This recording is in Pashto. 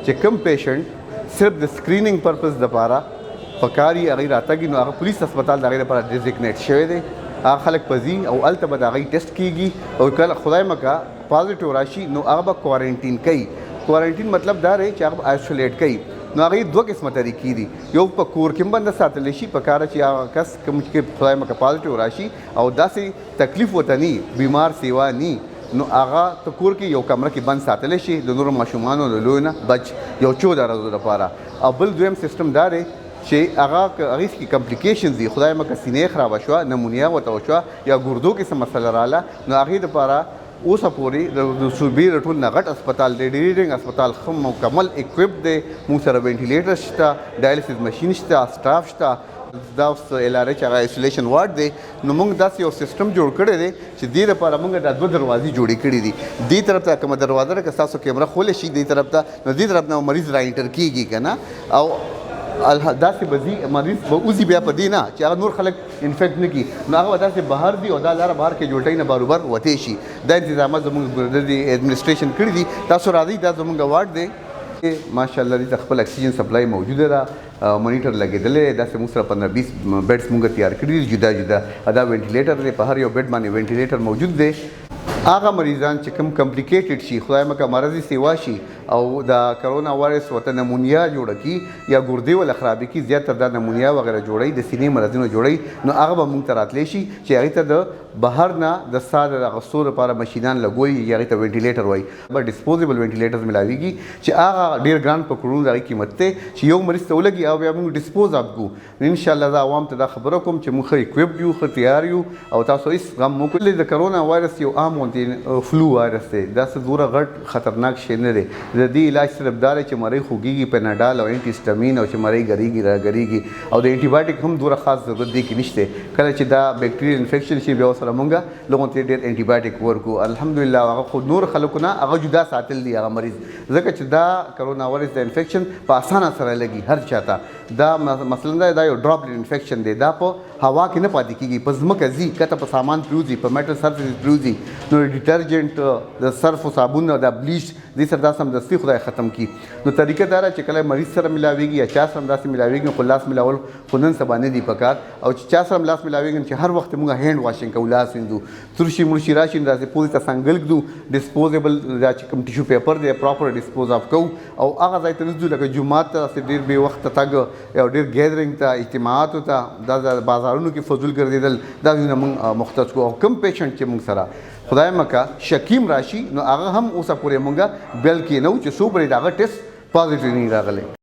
چې کوم پیشنټ صرف د سکرینینګ پرپز دپاره پکاري هغې راتګي نو هغه پولیس هسپتال د هغې لپاره ډیزګنیټ شوی دی. هغه خلک به ځي او هلته به د هغوی ټیسټ کېږي او کله خدای مکه پازیټیو راشي نو هغه به کوارنټین کوي. کوارنټین مطلب دا دی چې هغه به آیسولیټ کوي. نو هغې دوه قسمه طریقې دي. یو په کور کې هم بنده ساتلی شي په کاره چې هغه کس کوم چې خدای مکه پازیټیو راشي او داسې تکلیف ورته ني بیمار سیوا ني نو هغه ته کور کې یو کمره کې بند ساتلی شي د نورو ماشومانو د لویو نه بچ یو 14 ورځو لپاره. او بل دویم سیسټم دا دی چې هغه هغې کې کمپلیکیشنز دي خدای مکه سینې خرابه شوه نمونیا ورته وشوه یا ګردو کې څه مسله راله نو هغې دپاره اوسه پورې د صوبې د ټول نه غټ اسپتال دی ډیریډنګ اسپتال ښه مکمل اکوپ دی. موږ سره وینټیلیټر شته ډایلیسس مشین شته سټاف شته دا اوس LRH هغه ایسولیشن وارډ دی. نو موږ داسې یو سیسټم جوړ کړی دی چې دې دپاره موږ دا 2 دروازې جوړې کړي دي. دې طرف ته کومه دروازه ده که ستاسو کیمره خولی شي دې طرف ته نو دې طرف نه مریض را انټر کېږي که نه او داسې به ځي مریض به وځي بیا په دې نه چې هغه نور خلک انفیکټ نه کړي نو هغه به داسې بهر دي او دا لاره بهر کې جوړټۍ نه باروبر وتی شي. دا انتظامات زموږ د ایډمنسټریشن کړي دي. تاسو راځئ دا زموږ وارډ دی ماشاءالله دې ته خپل اکسیجن سپلای موجوده ده مونیټر لګېدلی داسې موږ سره 15-20 بیډس موږ تیار کړي دي جدا جدا. دا وینټیلیټر دی په هر یو بیډ باندې وینټیلیټر موجود دی. هغه مریضان چې کوم کمپلیکیټډ شي خدای مکه مرضي سیوا شي او د کرونا وایرس ورته نمونیا جوړه کړي یا ګردې وله خرابې کړي زیاتره دا نمونیا وغیره جوړوي د سینې مرضونه جوړوي نو هغه به موږ ته راتلی شي چې هغې ته د بهر نه د ساه د اخیستو لپاره مشینان لګوي یا هغې ته وینټیلیټر وایي. به ډسپوزیبل وینټیلیټرز ملاویږي چې هغه ډېر ګران په کړونو د هغې قیمت دی چې یو مریض ته ولګي او بیا موږ ډسپوز اپ کړو. انشاءالله زه عوام ته دا خبره کوم چې موږ ښه اکوپډ یو ښه تیار یو او تاسو هېڅ غم مه کوئ. د کرونا وایرس یو عام فلو وایرس دی دا څه دومره غټ خطرناک شی نه دی. د دې علاج صرف دا دی چې مری خوږېږي پیناډال او انټي سټامین او چې مری ګریږي راګریږي او د انټي بایوټیک هم دومره خاص ضرورت دی کې نشته. کله چې دا بیکټیریل انفیکشن شي بیا ورسره موږ لغون ته ډېر انټي بایوټیک ورکو. الحمدلله هغه خو نور خلکو نه هغه جدا ساتل دي هغه مریض ځکه چې دا کرونا وایرس د انفیکشن په اسانه سره لګي هر چاته. دا مثلا دا یو ډراپلیټ انفیکشن دی دا په هوا کې نه پاتې کېږي په ځمکه ځي کته په سامان پرېوځي په میټل سرفیس پرېوځي نو ډیټرجنټ د صرف او صابون او د بلیچ دې سره دا سمدستي خدای ختم کړي. نو طریقه دا ده چې کله مریض سره ملاویږي یا چا سره داسې ملاویږي خو لاس ملاول خو نن سبا نه دي پکار او چې چا سره لاس ملاویږي چې هر وخت موږ هینډ واشنګ کوو لاس وینځو ترشي مرشي راشي داسې پوزې ته څنګل ږدو ډسپوزیبل دا چې کوم ټیشو پیپر دی پراپر ډسپوز اف کوو او هغه ځای ته نه ځو لکه جومات ته داسې ډېر بې وخته تګ یا ډېر ګیدرینګ ته اجتماعاتو ته دا بازارونو کې فضول ګرځېدل دا ځایونه موږ مختص کړو. او کوم پیشنټ چې موږ سره خدای مکه شکیم راشي نو هغه هم اوسه پورې مونږه بل کې نه و چې څو پرې د هغه ټیسټ پازیټیو نه راغلی.